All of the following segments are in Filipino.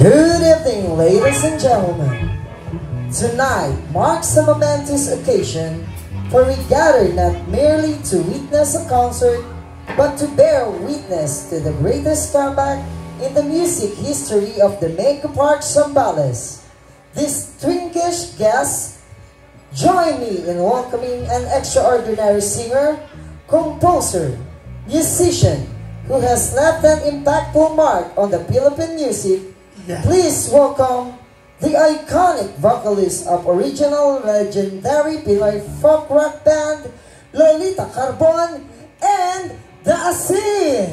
Good evening, ladies and gentlemen. Tonight marks a momentous occasion, for we gather not merely to witness a concert, but to bear witness to the greatest comeback in the music history of the Mega Park Zambales. Distinguished guests, join me in welcoming an extraordinary singer, composer, musician, who has left an impactful mark on the Philippine music. Please welcome the iconic vocalist of original legendary Pinoy folk rock band, Lolita Carbon and The Asin.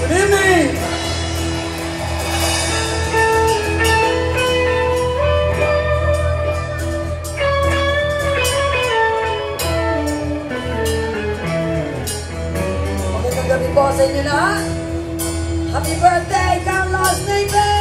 Good evening! Magandang gabi po sa inyo na. Happy birthday, Carlos Navas!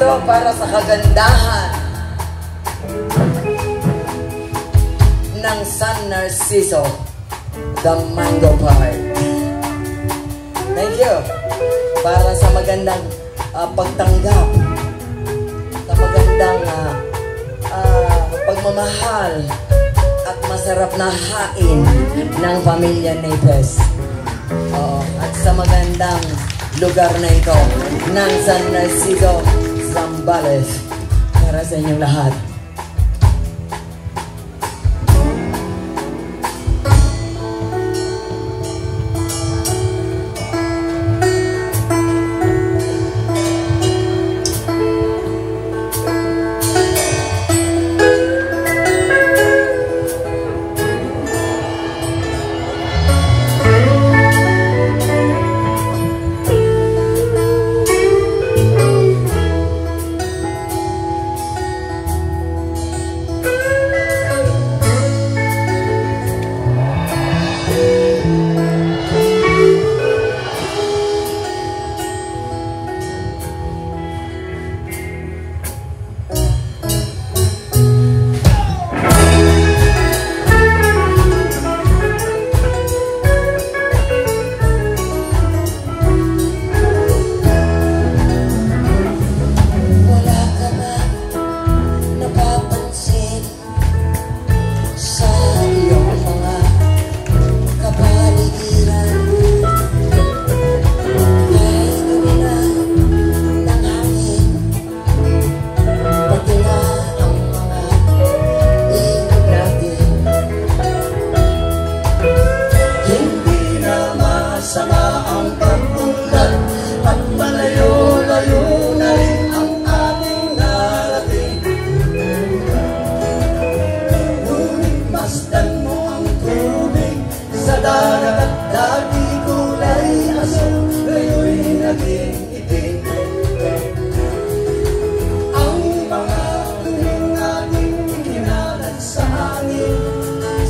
ito para sa kagandahan ng San Narciso, the Mango Park. Thank you. Para sa magandang pagtanggap, sa magandang pagmamahal at masarap na hain ng pamilya Naipes. At sa magandang lugar na ito ng San Narciso, Zambales, para sa inyong lahat.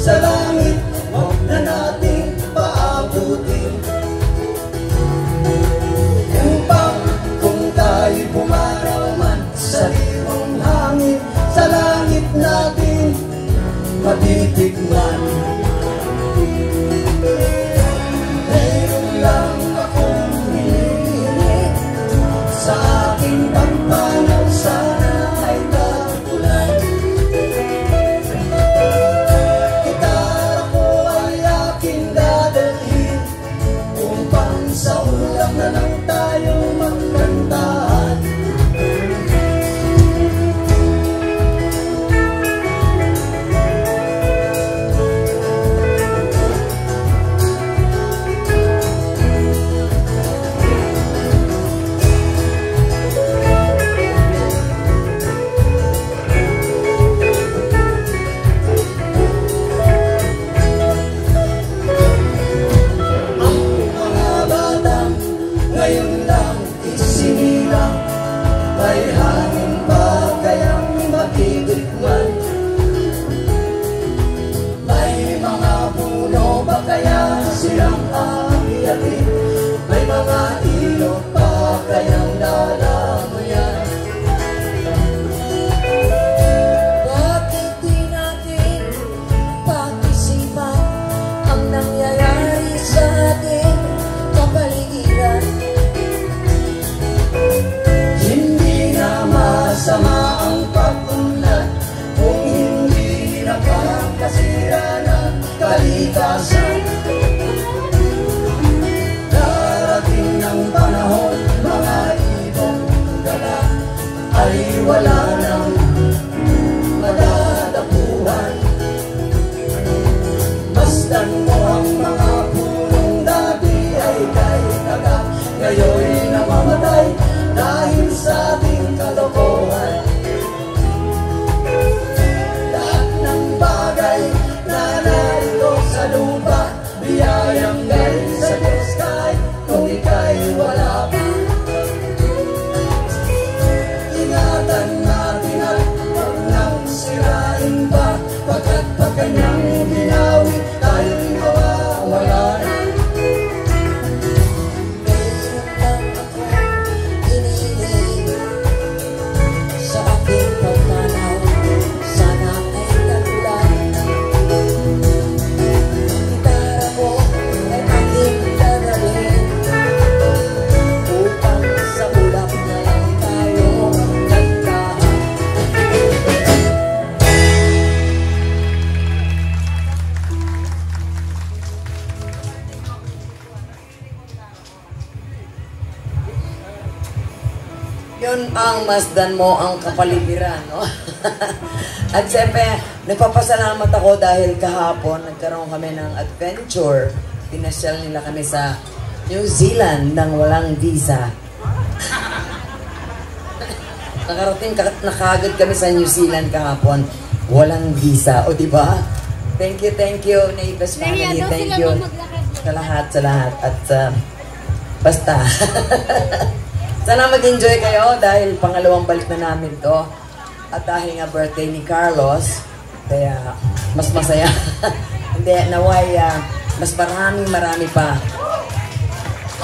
Sa langit, huwag na natin paabutin. Upang kung tayo pumaraw man sa liwang hangin, sa langit natin matitikman. Mayroon lang akong hinihiling sa aking pagpanaw, sana ay tagulan. Sa ulap na lang tayo magkantahan. Ngayon lang isinilang, may hangin ba kayang matitikman? May mga puno ba kaya silang aayatin? May mga ilog pa kayang lalamuyan? Bakit di natin pag-isipan ang nangyayari sa ating kapaligiran? Masama ang pag-unlad kung hindi nakakasira ng kalikasan. Darating ng panahon, mga ibong dala ay wala nang madadapuhan. Masdan mo ang mga punong dati ay kay taga, ngayon namamatay dahil sa ating kalokohan. Lahat ng bagay na narito sa lupa, biyayang galing sa Diyos kahit kung ika'y wala pa. Ingatan natin at huwag nang sirain pa, pagkat pag kanyang binawi tayo'y mawa. Ngayon ang masdan mo ang kapaligiran, no? At siyempre, nagpapasalamat ako dahil kahapon nagkaroon kami ng adventure. Pinasyal nila kami sa New Zealand nang walang visa. Nakarating na kagad kami sa New Zealand kahapon. Walang visa. O, diba? Thank you, Naivas family. Thank you sa lahat. At basta. Sana mag-enjoy kayo dahil pangalawang balik na namin to. At dahil nga birthday ni Carlos, kaya mas masaya. Hindi, naway, mas marami pa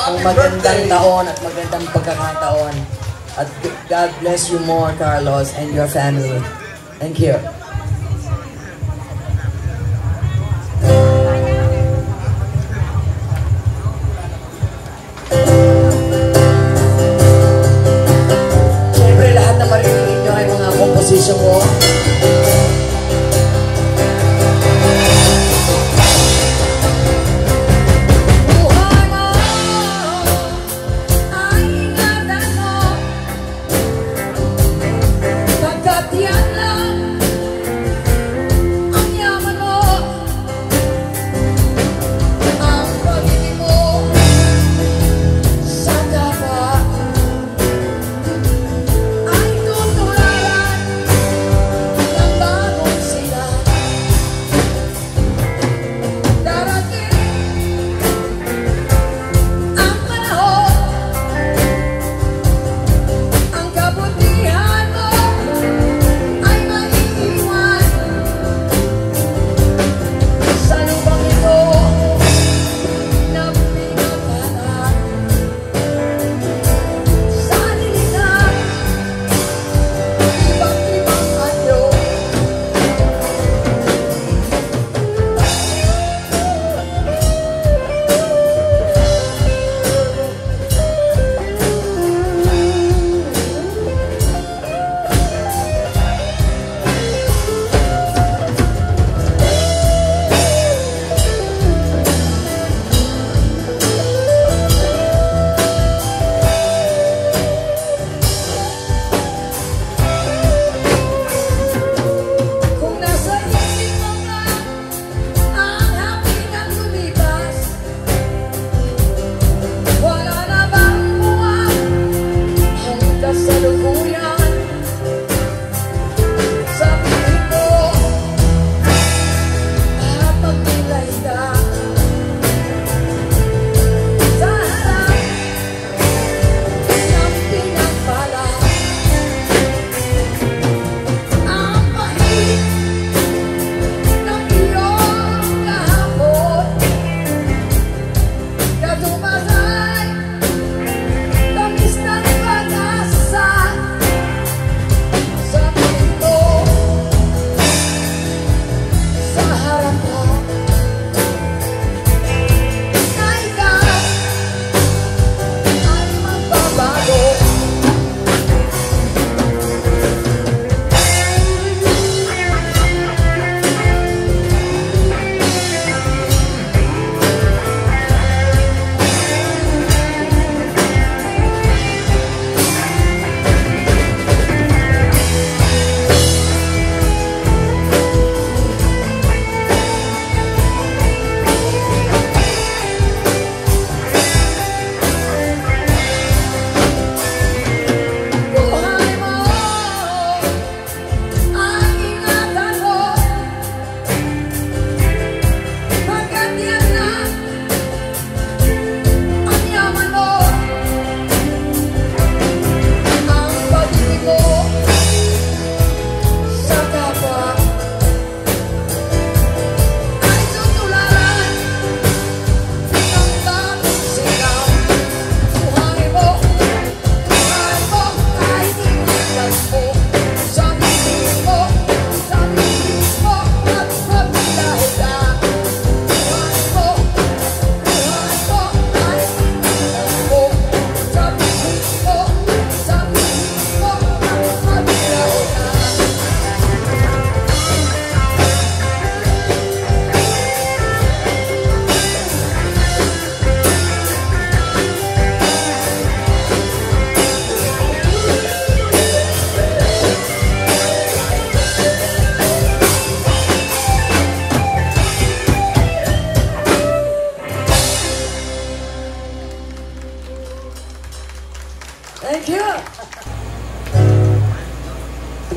ang magandang taon at magandang pagkakataon. At God bless you more, Carlos, and your family. Thank you. Komposisyon mo. Buhay mo ang ingatan mo, pagkat yan lang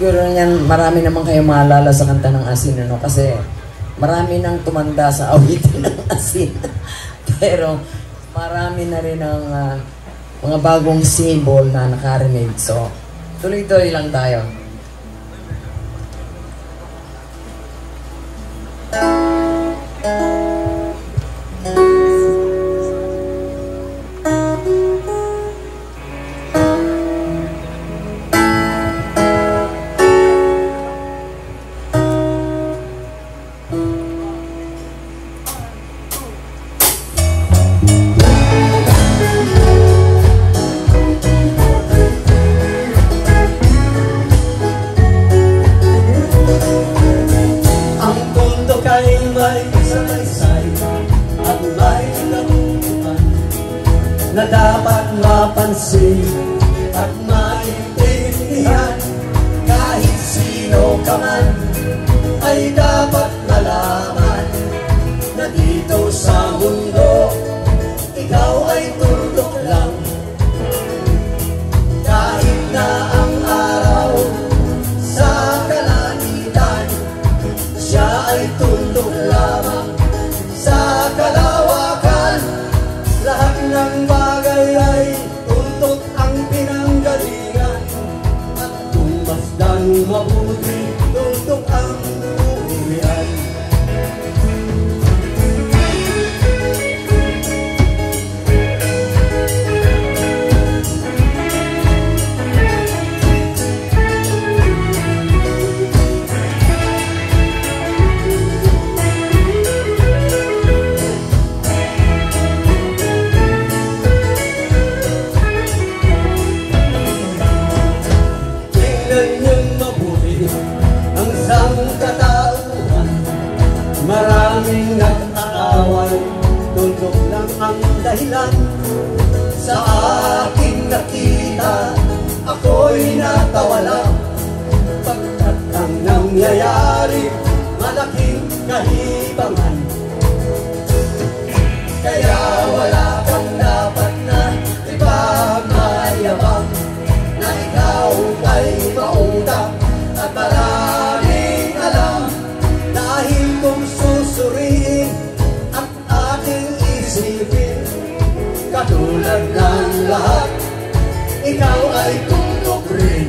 siguro niyan, marami naman kayong maalala sa kanta ng asin, ano? Kasi marami nang tumanda sa awitin ng asin. Pero marami na rin ang mga bagong symbol na nakarinig. So, tuloy-tuloy lang tayo. Na dapat mapansin at maintindihan. Kahit sino ka man ay dapat malaman na dito sa mundo ikaw ay tuldok lang. Kahit na ang araw sa kalangitan, siya ay tuldok lamang sa kalawakan. Lahat ng bagay ay tuntok ang pinanggalingan, at kung masdan mabuti, tuntok ang uwian. Maraming nag-aaway, tuldok lang ang dahilan. Sa aking nakita, ako'y natawa lang. Pagkat ang nangyayari, malaking kahibangan. Kaya wala kang dapat na ipagmayabang, na ikaw ay mautak at maraming alam. Dahil kung susuriin at ating isipin, katulad ng lahat, ikaw ay tutok rin.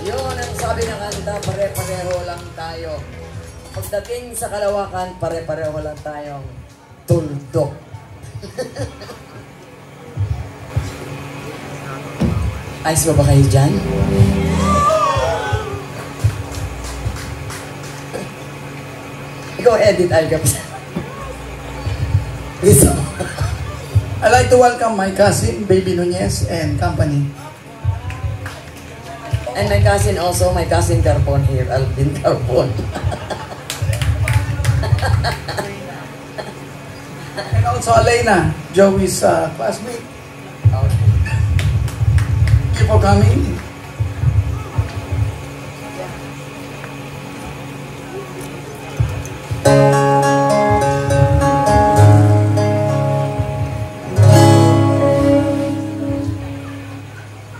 Yun ang sabi ng kanta, pare-pareho lang tayo. Pagdating sa kalawakan, pare-pareho lang tayong tuldok. Ayos ba kayo dyan? Ikaw edit, Algaps. Listen. I'd like to welcome my cousin, Baby Nunez and company. And my cousin also, my cousin Carpon here, Alvin Carpon. And also Elena, Joey's classmate. Thank you for coming.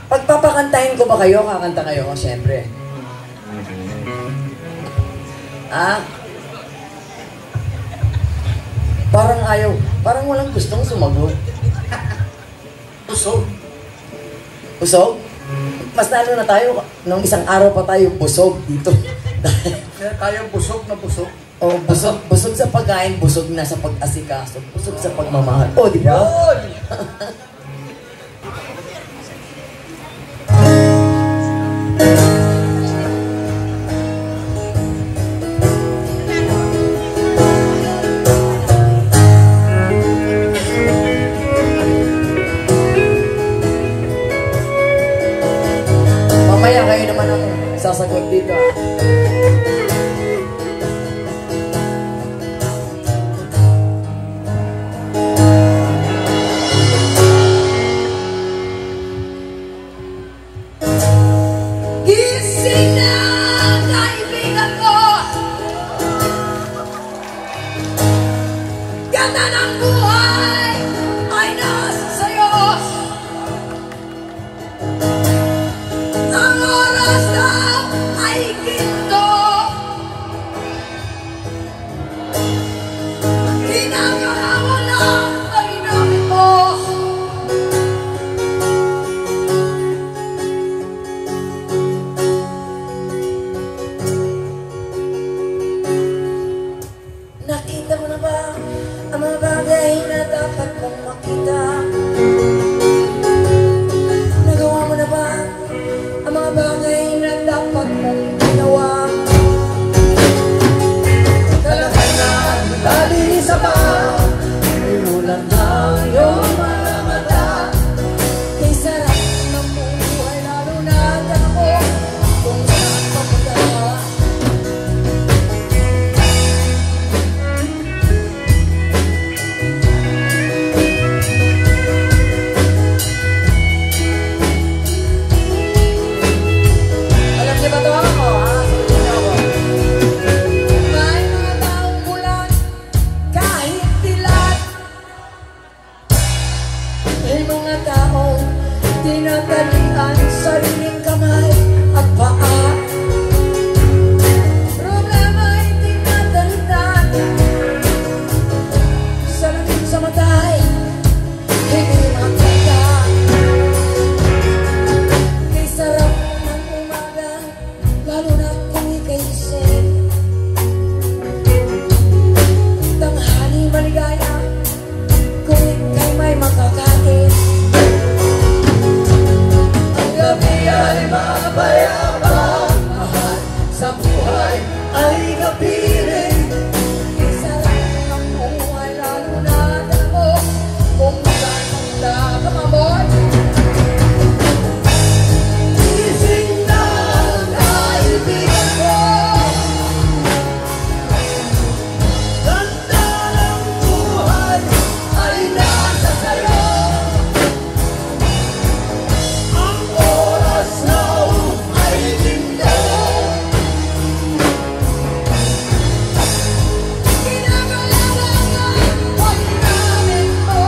Pagpapakantahin ko ba kayo? Kakanta kayo? O, syempre. Ah? Parang ayaw. Parang walang gustong sumagot. Busog. Busog? Mas lalo na tayo. Nung isang araw pa tayo busog dito. Kaya tayo busog na busog. Oh, busog, busog sa pagkain, busog na sa pag-asikaso, busog sa pagmamahal. Oh, di ba? Mamaya kayo naman ang sasagot dito. ganda ng buhay ay nasa sa'yo. Ang oras daw ay ginto. Ginagalawan lang ay namin mo. Nakita mo na ba ang mga bagay na dapat mong makita? Nagawa mo na ba ang mga bagay na dapat mong ginawa? Talaga na dali sa ba? Inulan na iyong mga mata. Kay sarap ng buhay lalo na ako kung saan papunta. Alam niyo ba ito? Sabihin niyo ako. May mga taong mulan kahit dilat. May mga taong tinatalian sariling kamay at paa. Problema ay tinatalitan sa langit sa matay, hindi makita. Kay sarap ng umaga, lalo na kung ika'y gising. Tanghali maligaya kung ika'y may makakain. Ang gabi ay mapayapa. Mahal sa buhay ay kapiling. Kay sarap ng buhay lalo na ako kung saan punta. Come on, boy! Gising na ang kaibigan ko. Ganda ng buhay ay nasa sayo. Ang oras now ay ginto. Ginagalawan ang pagkamin mo.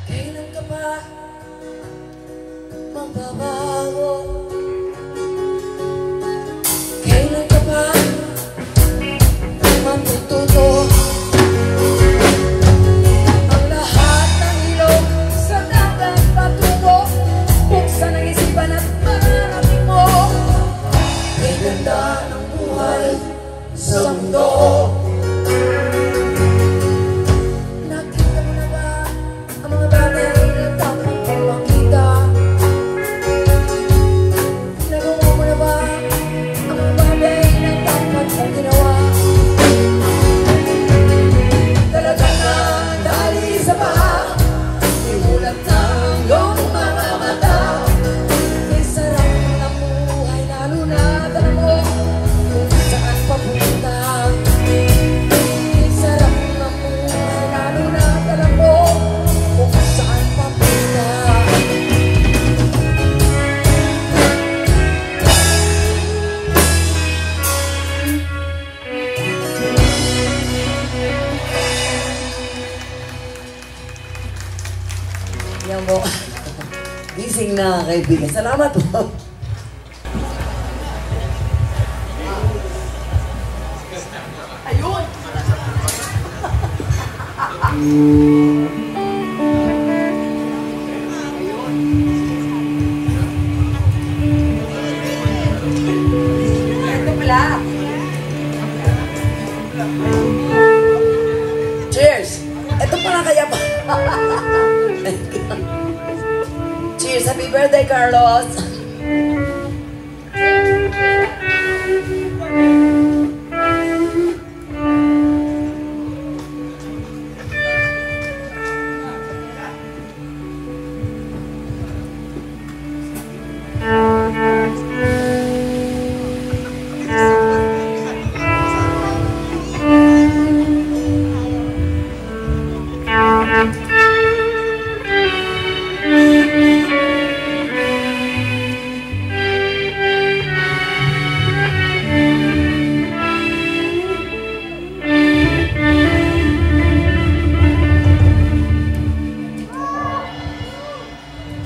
Kailan ka pa magbabago? Kailan ka pa matututo? Ang lahat ng ilog sa dagat patungo, buksan ang isipan at mararating mo. Kay ganda ng buhay sa mundo. Nakita mo na ba ang mga bagay na dapat mong makita? Nagawa mo na ba ang mga bagay na dapat mong ginawa? Talaga na dali sa baha. Imulat na iyong mga mata. Kay sarap ng buhay lalo na alam mo kung saan papunta. Kay sarap ng buhay lalo na alam mo kung saan papunta. Yan po. Gising na kaibigan. Salamat po. Ayun! years. Happy birthday, Carlos!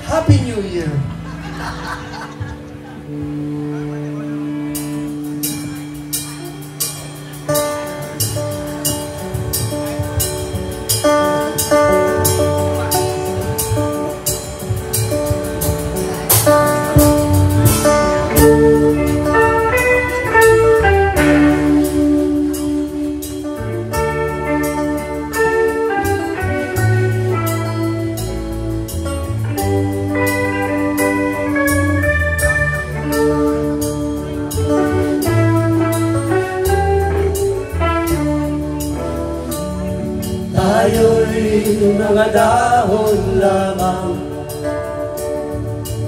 Happy New Year! Tayo'y mga dahon lamang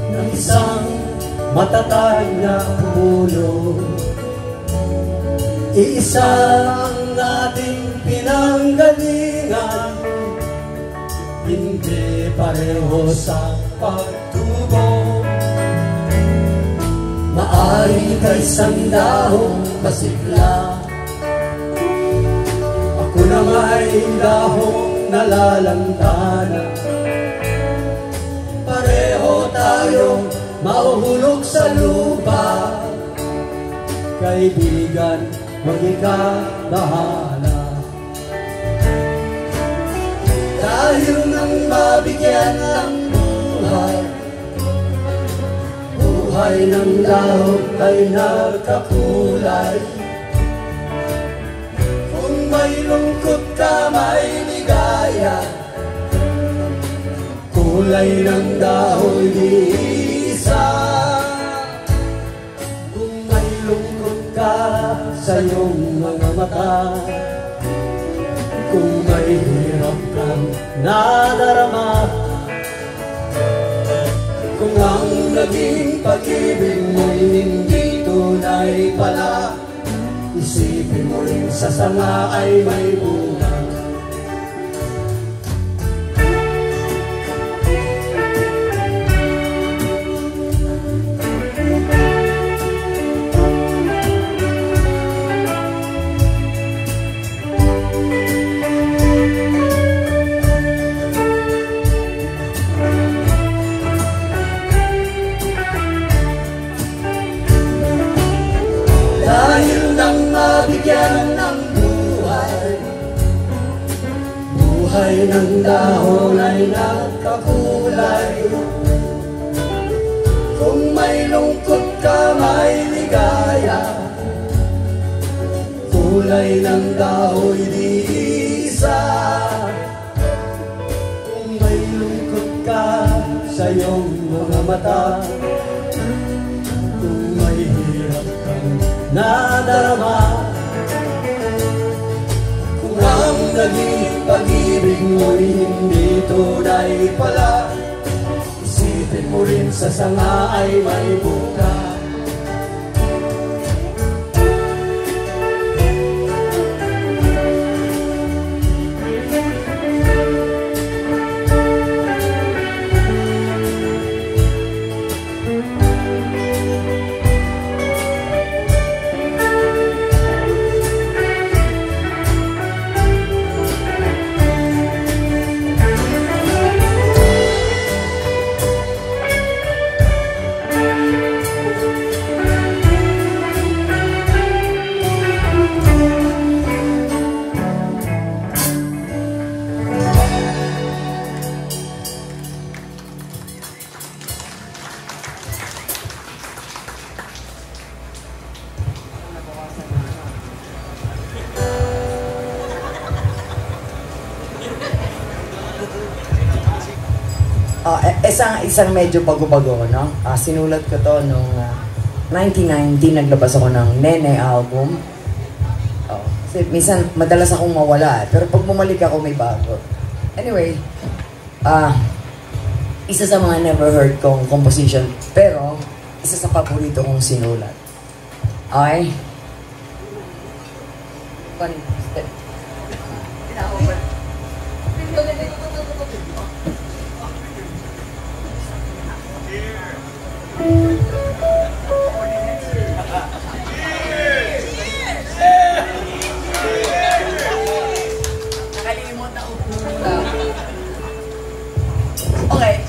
ng isang matatag na puno. Iisa ang ating pinanggalingan, hindi pareho sa pagtubo. Maari kay isang dahong masigla, ako na may dahong nalalantana. Pareho tayong mahuhulog sa lupa, kaibigan, mag-ikabahala. Dahil nang mabigyan ng buhay, buhay ng dahon ay nagkakulay. Kung may lungkot ka, may ligaya, kulay ng dahon di isa. Kung may lungkot ka sa iyong mga mata, kung may hirap kang nadarama, kung ang naging pag-ibig mo'y hindi tunay pala, isipin mo rin sa sanga ay may bunga. Dahil nang mabigyan ng buhay, buhay ng dahon ay nagkakulay. Kung may lungkot ka, may ligaya, kulay ng dahon di isa. Kung may lungkot ka sa iyong mga mata, kung may hirap kang nadarama, kung ang naging pag-ibig mo'y hindi tunay pala, isipin mo rin sa sanga ay may bunga. isang medyo bago-bago, no? Sinulat ko to nung 1990, naglabas ako ng Nene album. Kasi minsan, madalas akong mawala. Pero pag bumalik ako, may bago. Anyway, isa sa mga never heard kong composition, pero isa sa paborito kong sinulat. Okay? One step. Okay.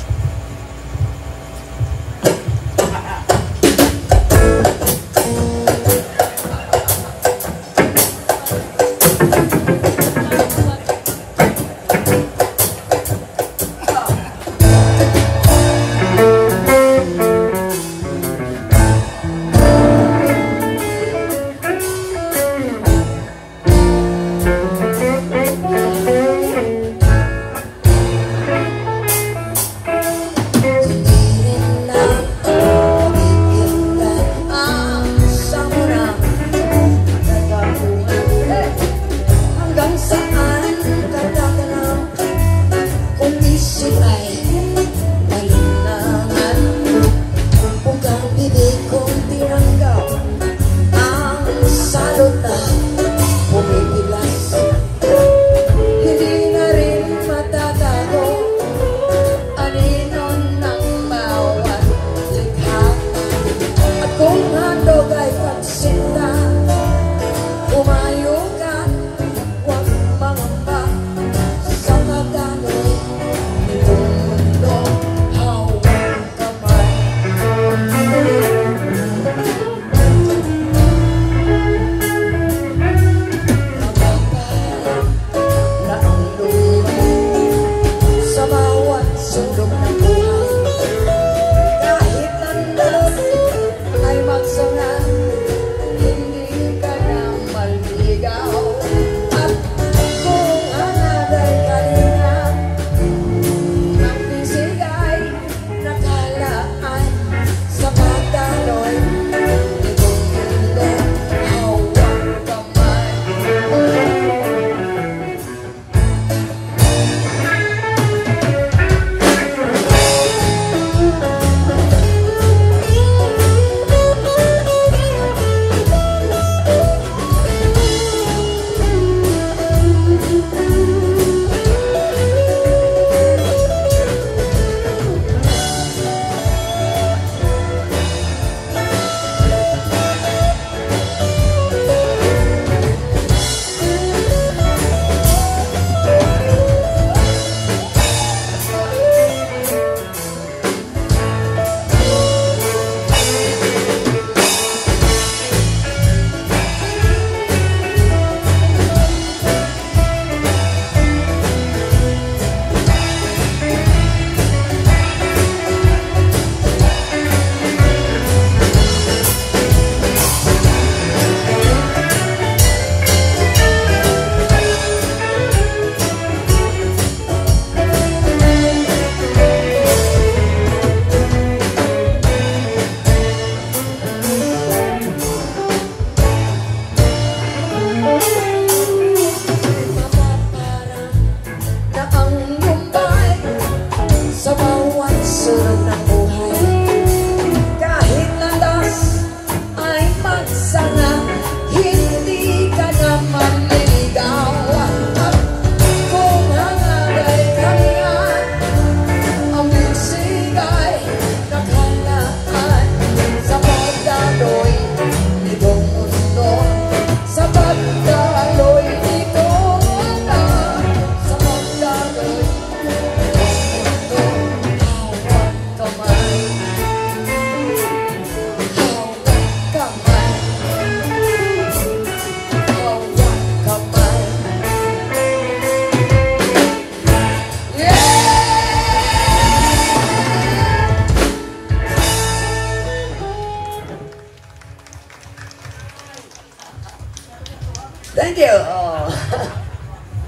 Thank you! Oh.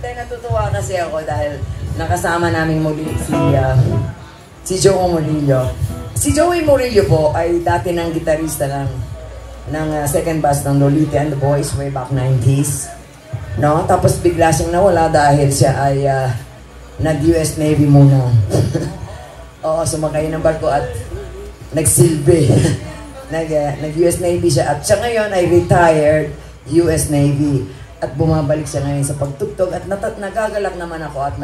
Natutuwa kasi ako dahil nakasama namin muli si Si Joey Murillo. Si Joey Murillo po ay dati ng gitarista ng second bus ng Lolita and the Boys way back 90s. No? Tapos bigla siyang nawala dahil siya ay nag-US Navy muna. Oo, sumakay ng barko at nagsilbi. Nag-US Navy siya at siya ngayon ay retired US Navy. At bumabalik siya ngayon sa pagtugtog at nagagalak naman ako at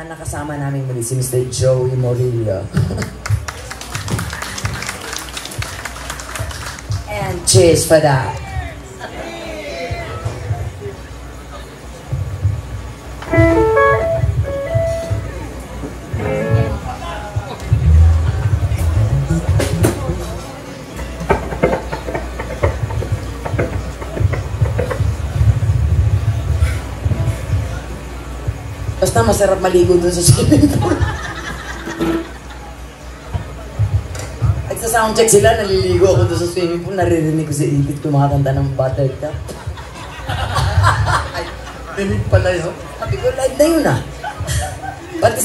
nakasama namin muli si Mr. Joey Murillo. And cheers for that. Basta masarap maligo dun sa swimming pool. Nagsa-soundcheck sila, naliligo ako dun sa swimming pool, naririnig ko si Edith kumakanta ng Buttercup. Dinig pala yun. Sabi ko, live na yun ah. Pati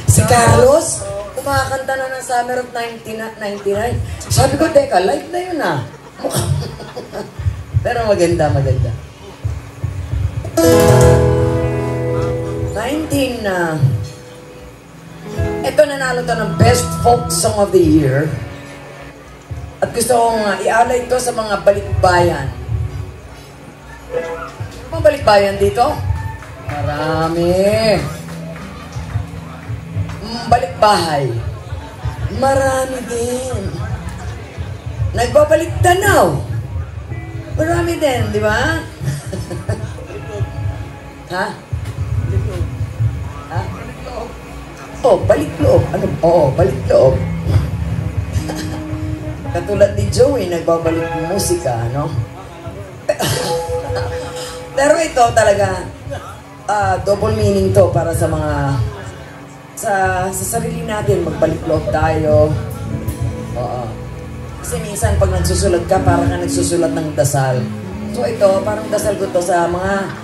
si Carlos, kumakanta na ng Summer of 1999. Sabi ko, teka, live na yun ah. Pero maganda. Ito nanalo to ng Best Folk Song of the Year. At gusto kong i-alay ito sa mga balikbayan. Mga balikbayan dito? Marami. Balikbahay. Marami din. Nagbabalik tanaw. Marami din, di ba? Ha? Ha? Oh, balik loob. Ano? Oo, balik loob. Katulad ni Joey, nagbabalik ng musika, no? Pero ito talaga, double meaning to para sa mga, sa sarili natin, magbalik loob tayo. Oo. Kasi minsan pag nagsusulat ka, parang ka nagsusulat ng dasal. So ito, parang dasal ko to sa mga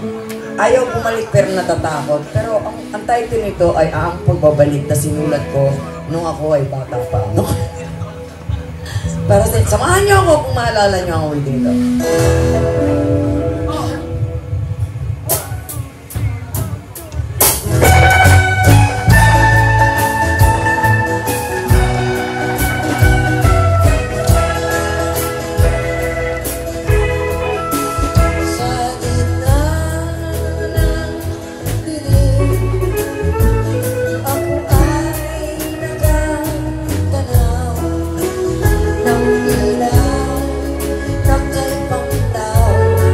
ayaw bumalik pero natatakot. Pero ang title nito ay ang pagbabalik na sinulat ko nung ako ay bata pa. No? Para samahan niyo ako kung maalala niyo ang ulitin ito. Ng ilaw, ng kalpang tao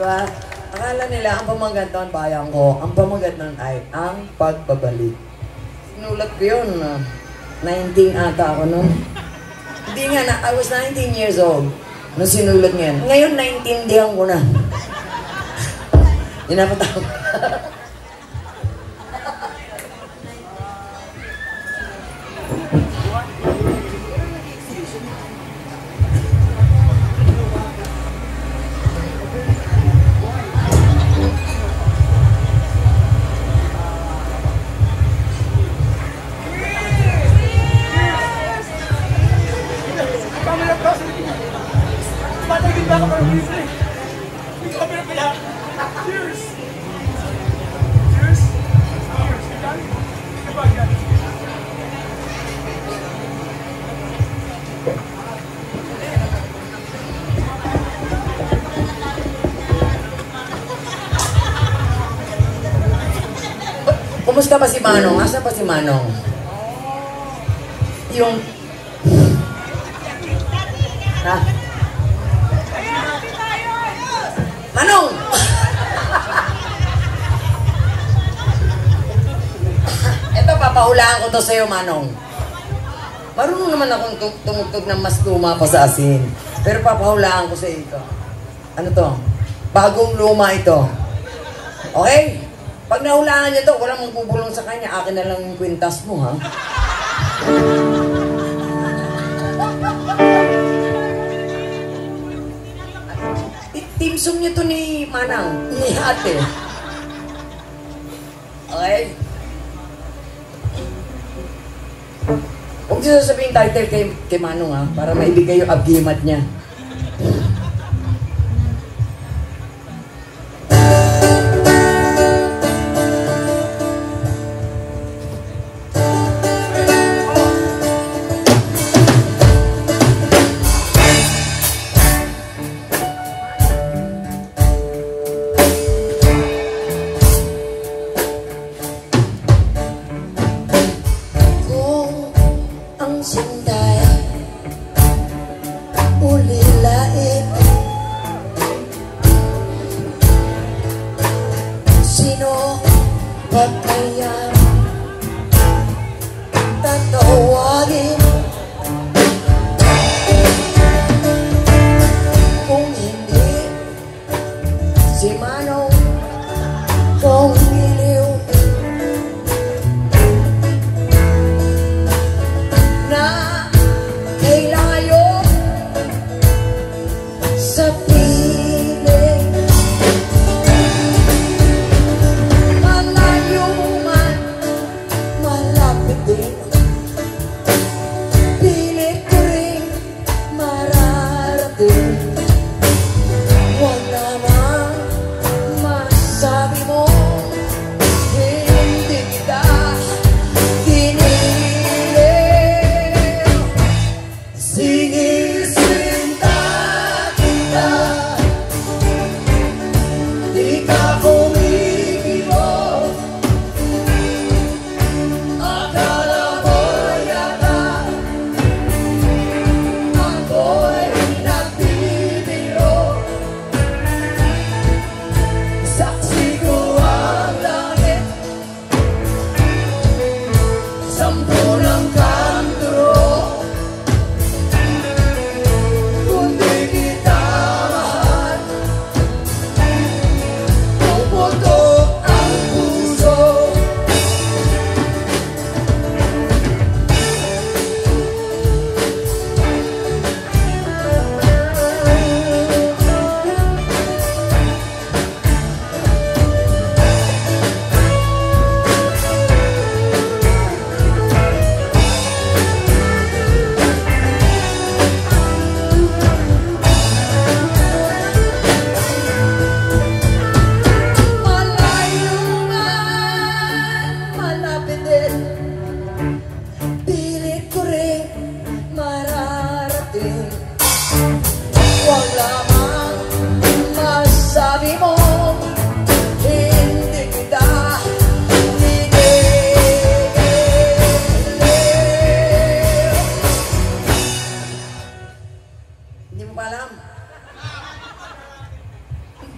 ba? Akala nila ang pamagat nun, bayan ko, ang pamagat nun ay ang pagbabalik. Sinulat ko yun. 19 ata ako nun. Hindi nga, I was 19 years old nung sinulat ngayon. Ngayon, 19 ko na. Inapatawag. Kumusta ba si Manong? Asa ba si Manong? Yung... Ha? Manong! Ito, papahulaan ko to sa'yo, Manong. Marunong naman akong tumugtog ng mas luma pa sa asin. Pero papahulaan ko sa'yo ito. Ano to? Bagong luma ito. Okay? Pag nahulaan niyo to, walang magbubulong sa kanya. Akin na lang yung kwintas mo, ha? Team song niyo to ni Manang. Ni ate. Okay? Huwag niyo sasabihin title kay Manong, ha? Para maibigay yung agimat niya.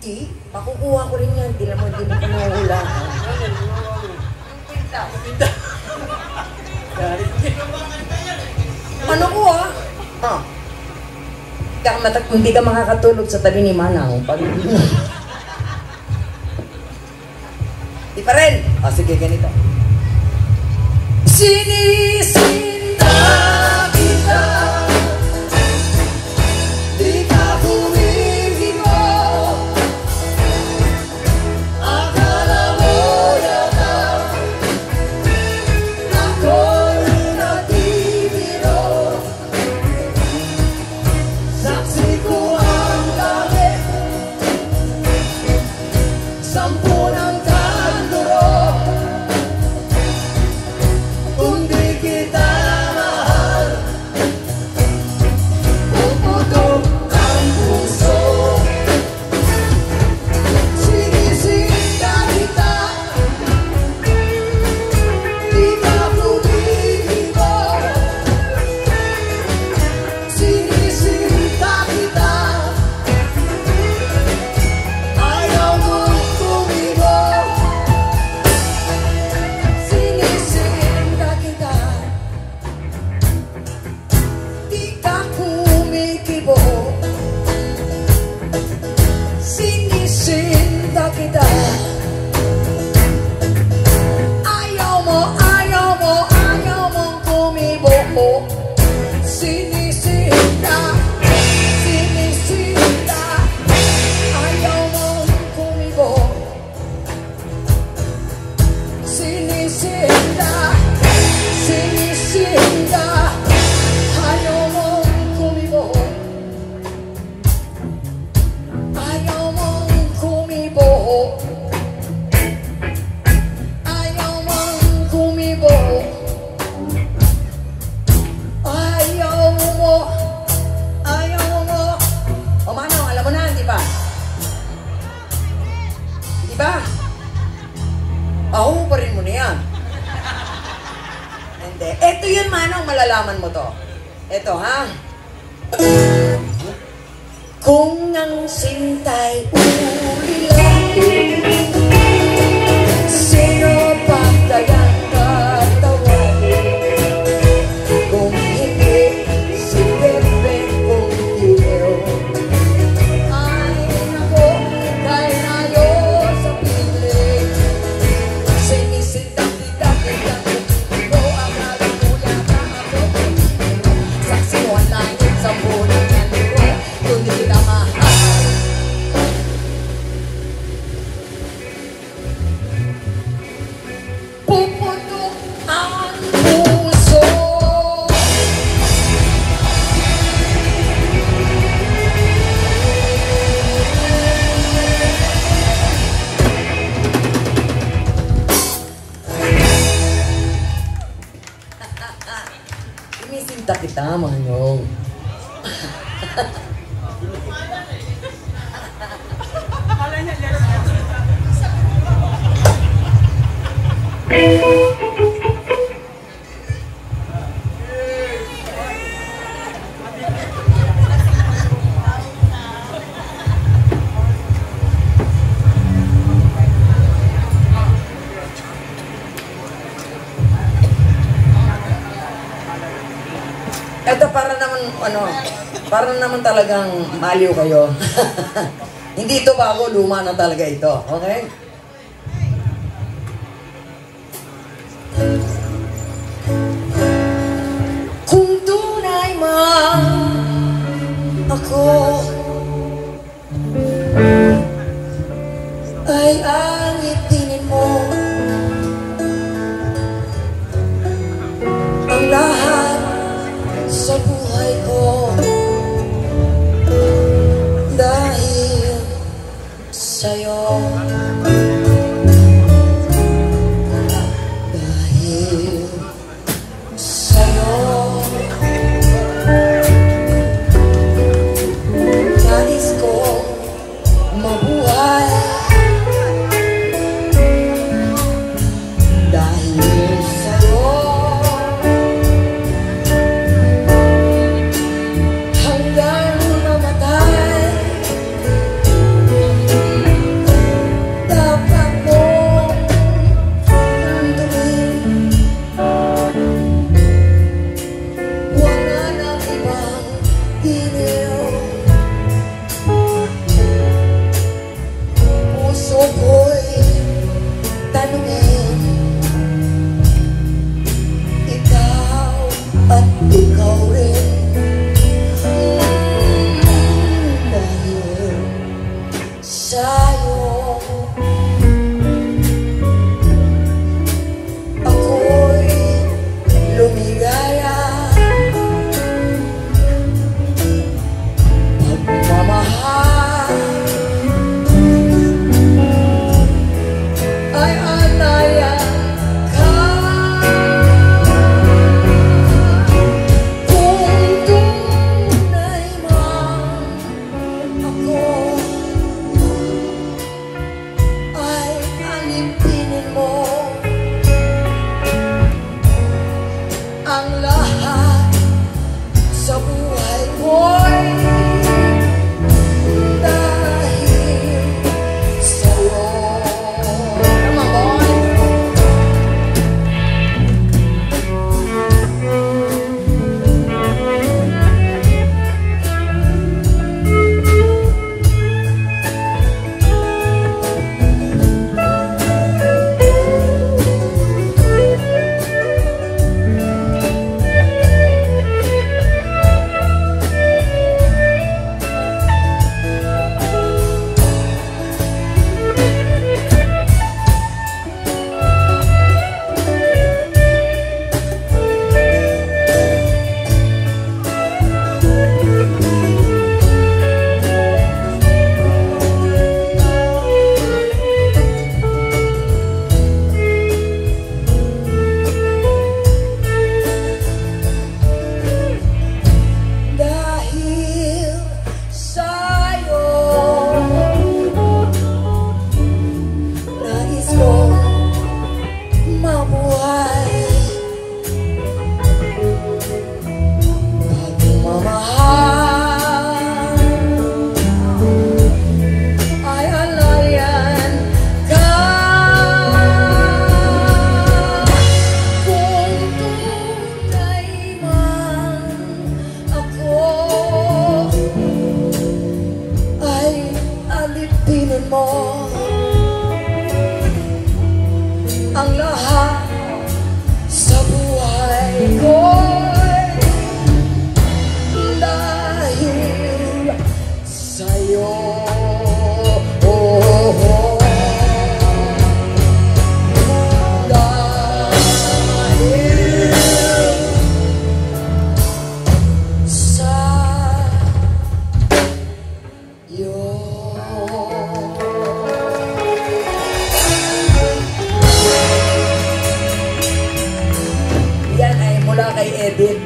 Di, pakukuha ko rin yan. Tila mo, hindi mo ko nahuhula. Ano ko ah? Hindi ka makakatulog sa tabi ni Manang. Di pa rin. Sige, ganito. Sinisinda kita, di ka humihingo. Akala mo yata ako'y natibiro. Saksi ko ang langit, 10 ng kanduro. Kung di kita mahal, puputok ang puso. Sinisinda kita, di ka humihingo. Sinisinda kita, ayaw mong kumibo. Sinisinda kita, di ka kumikibo. Sinisinda kita, ayaw mong kumibo. Sinisinda, ayaw mong kumibo. Sinisinda, ayaw mong kumibo. Ayaw mong kumibo. Ayaw mong kumibo. Ayaw mo. O Manong, alam mo na, di ba? Di ba? Ako pa rin mo na yan. Hindi. Eto yun, Manong, malalaman mo to. Eto, ha? Kung ang sintay ulila, sino pagdayang katawin? Kung hindi si Pepe kung ilaw, ay nako, dahil tayo sa piling. Sinisinda kita, ko akala mo yata ako. Saksi mo ang langit sa bulan ng liro, kung di kita mahal. Puputok ang puso. Sinisinda kita, Manong. Ito para naman talagang maliw kayo. Hindi ito bago, luma na talaga ito. Okay? Kung tunay man ako ay angitinin mo ang lahat sa buhay ko, dahil sa'yo, dahil sa'yo.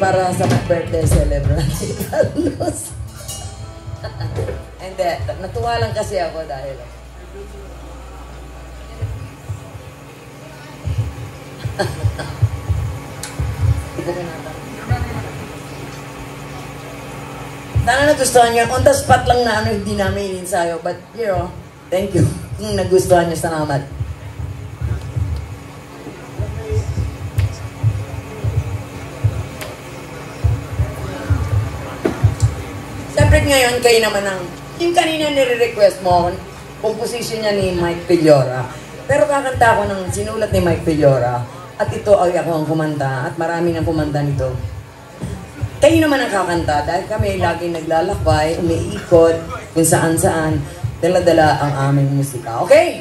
para sa birthday celebrant si Carlos. Hindi, natuwa lang kasi ako dahil hindi ko kinata. Sana nagustuhan nyo. On the spot lang na ano, hindi namin ininsayo. But, you know, thank you. Kung nagustuhan nyo, salamat. Siyempre ngayon, kayo naman ang... Yung kanina nire-request mo, composition niya ni Mike Villora. Pero kakanta ko ng sinulat ni Mike Villora. At ito ay ako ang kumanta. At marami nang kumanta nito. Kayo naman ang kakanta dahil kami laging naglalakbay, umiikot, kung saan-saan, dala-dala ang aming musika. Okay?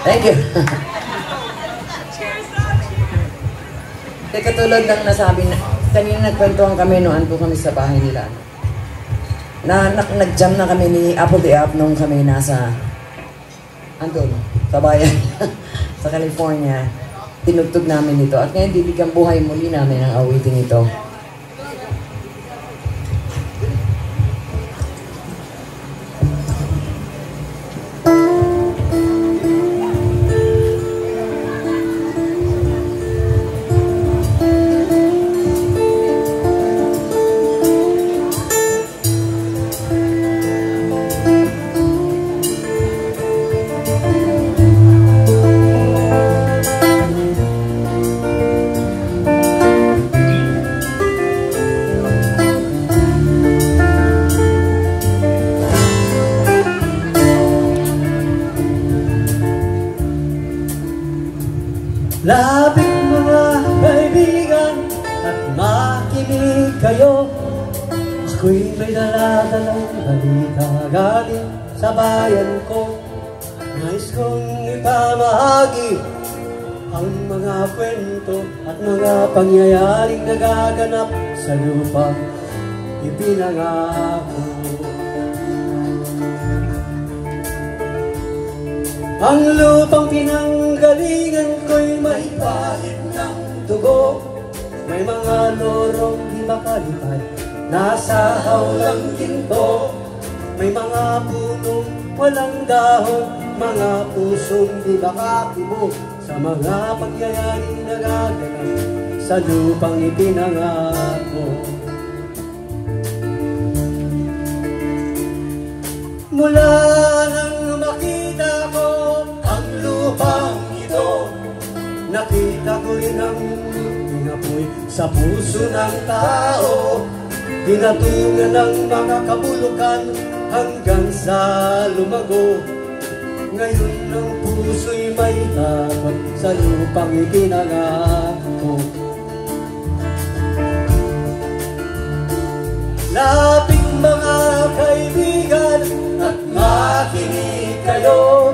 Thank you. Katulad ng nasabi na, kanina nagkwentuhan kami noon po kami sa bahay nila. Nag-jam na kami ni Apple the App nung kami nasa andun, sa bayan, sa California. Tinugtog namin ito. At ngayon, bibigyan buhay muli namin ang awitin ito. kayo. Ako'y may dala-dalang balita galing sa bayan ko. Nais kong ipamahagi ang mga kwento at mga pangyayaring nagaganap sa lupang ipinangako. Ang lupang pinanggalingan ko'y may palit ng dugo. May mga lorong di makalipad, nasa hawlang ginto. May mga punong walang dahon, mga pusong di makatibok sa mga pagyayaring nagaganap sa lupang ipinangako. Mula nang makita ko ang lupang ito, nakita ko rin ang apoy sa puso ng tao. Tinatungan ng mga kabulukan hanggang sa lumago. Ngayon ang puso'y may takot sa lupang ipinangako. Lapit mga kaibigan at makinig kayo.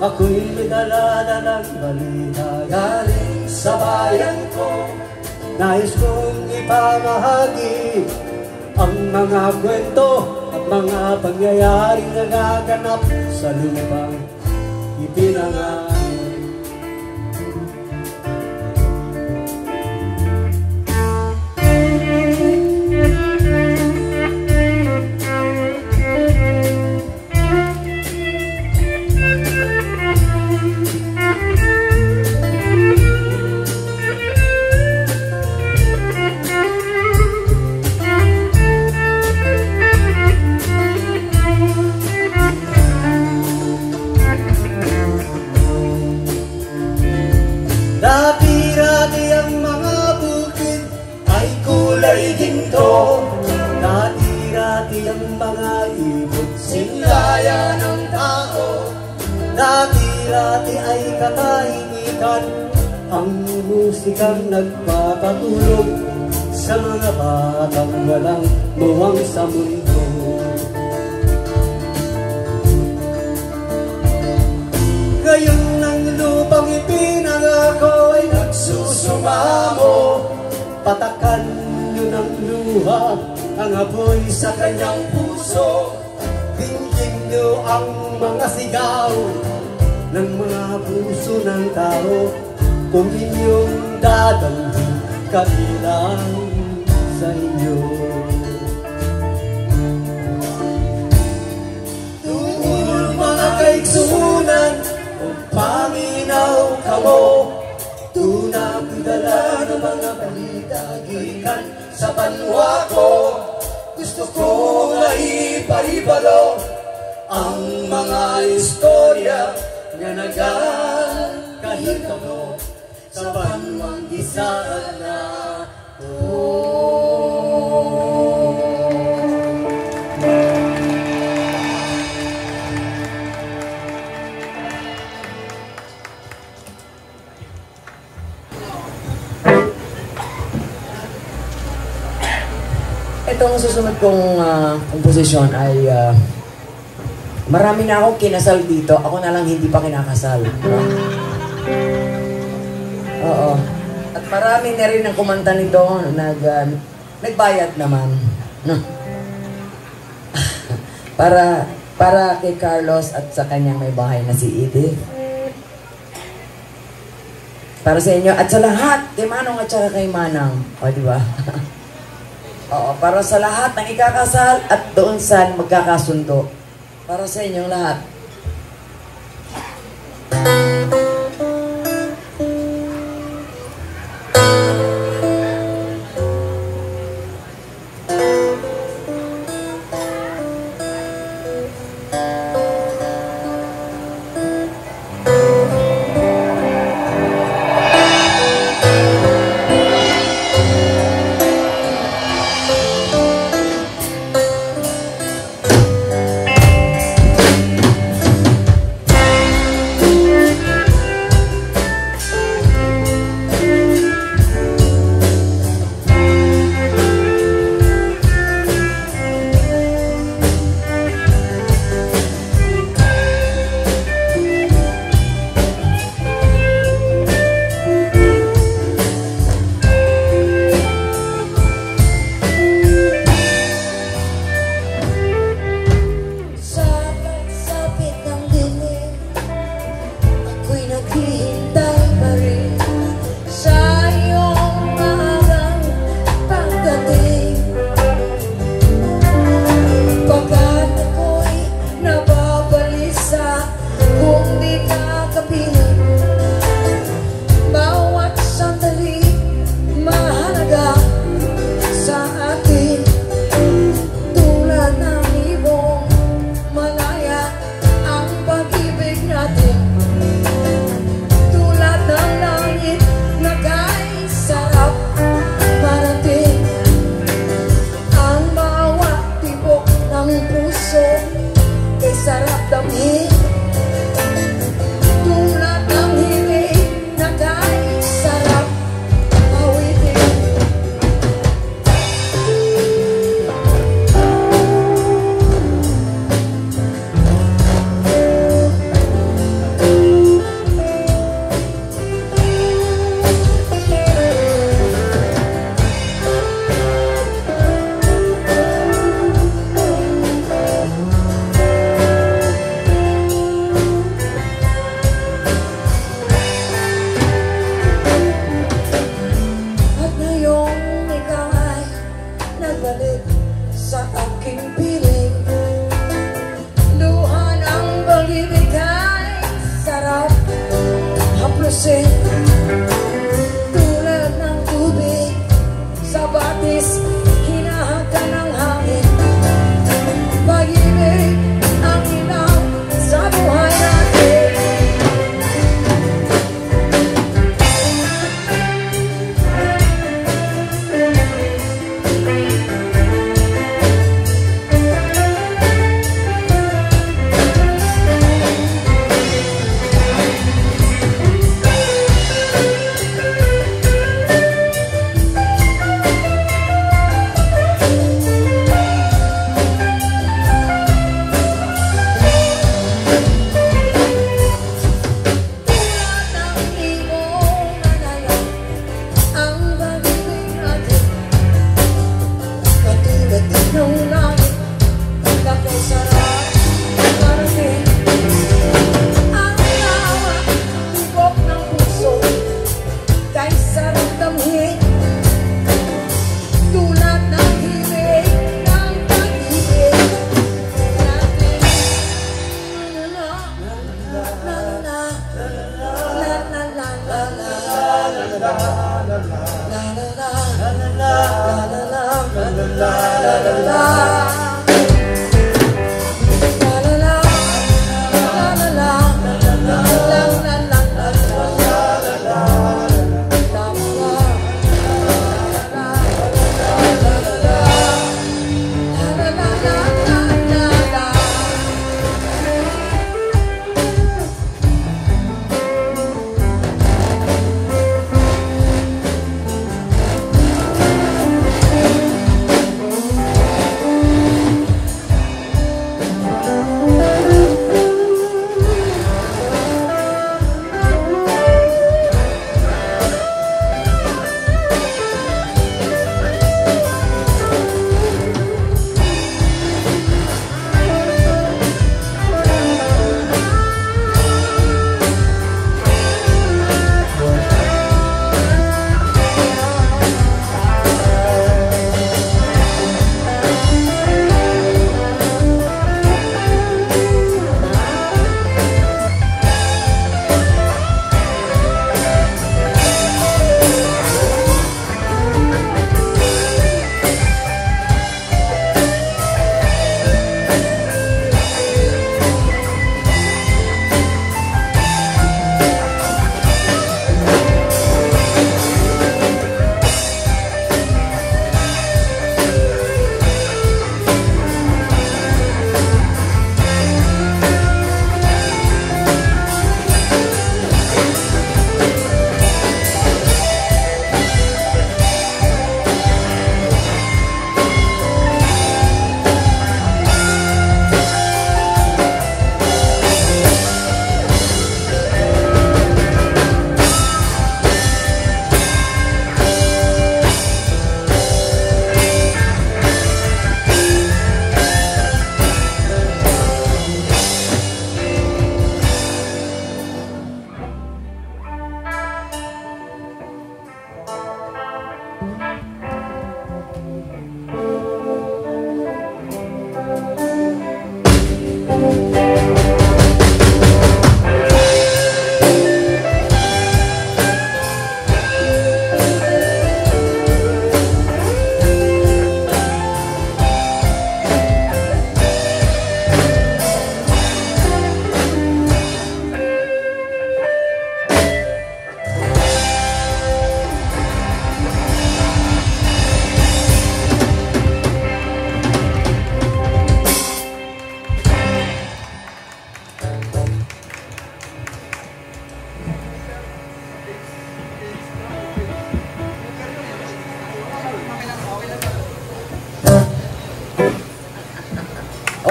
Ako'y may dala-dalang balita galing sa bayan ko. Nais kong ipamahagi ang mga kwento at mga pangyayaring nagaganap sa lupang ipinangako. Dati-dati ang mga bukid ay kulay ginto. Dati-dati ang mga ibon sinlaya ng tao. Dati-dati ay katahimikan ang musikang nagpapatulog sa mga batang walang muwang sa mundo. Ngayon ang lupang ipinangako ay nagsusumamo. Patakan nyo ng luha ang apoy sa kanyang puso. Dinggin nyo ang mga sigaw ng mga puso ng tao. Kung inyong dadalhin kabilang sa inyo. Tungkol mga kaigsunan, paminaw kamo, tunang dala ng mga balita gikan sa banwa ko. Gusto kong iparibalo ang mga istorya na nagkahitabo sa banwang gisaan na Itong susunod kong komposisyon ay marami na akong kinasal dito. Ako na lang hindi pa kinakasal. No? Oo. At marami na rin ang kumanta nito. Nagbayad naman. No? para kay Carlos at sa kanyang may bahay na si Edith. Para sa inyo at sa lahat. Kay Manong at saka kay Manang. O, diba? Oo, para sa lahat ng ikakasal at doon sa magkakasundo. Para sa inyong lahat.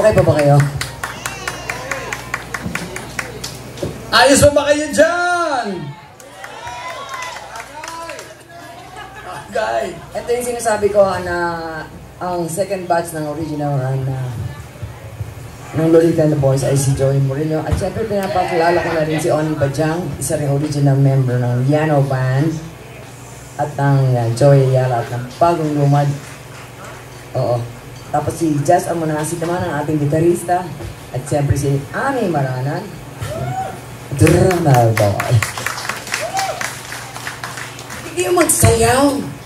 Okay pa ba kayo? Ayos pa ba kayo dyan? Okay. Ito yung sinasabi ko na ang second batch ng original ng Lolita and the Boys ay si Joey Murillo. At syempre pinapakilala ko na rin si Oni Bajang, isa rin original member ng Yano Band. At ng Joey Ayala at ng Bagong Lumad. Oo. Tapos si Jazz Amonasi naman ang ating gitarista. At syempre si Ani Maranan. Drummer boy. Hindi yung magsayaw.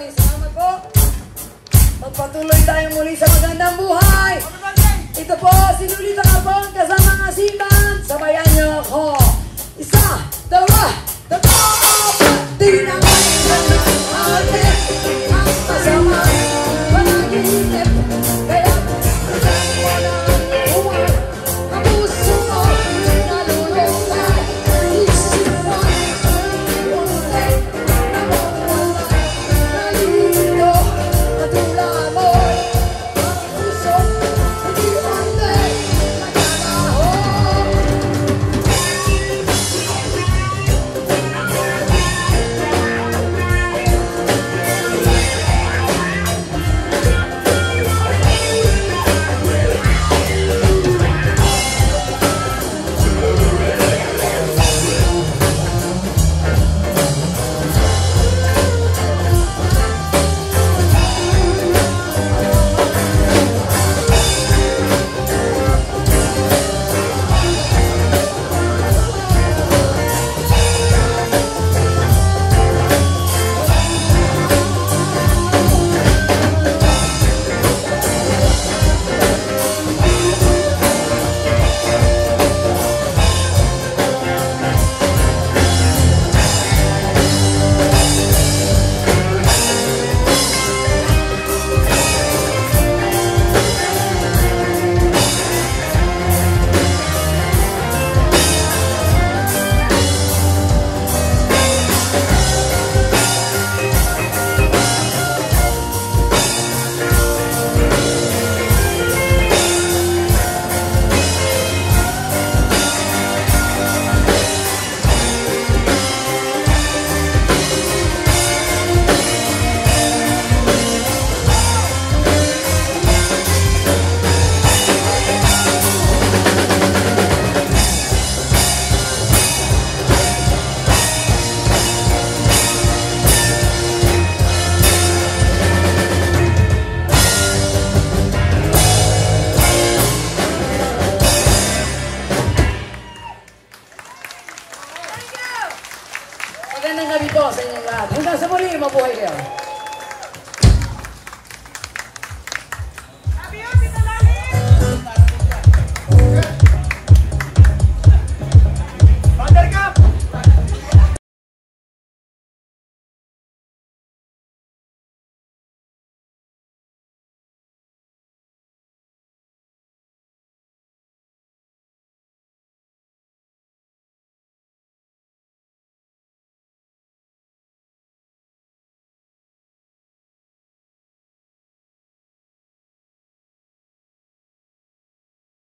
maraming salamat po. Magpatuloy tayo muli sa magandang buhay. Ito po, si Lolita Capon kasama ng Simban. Sabayan niyo ako. Isa, dalawa, tatlo, pati na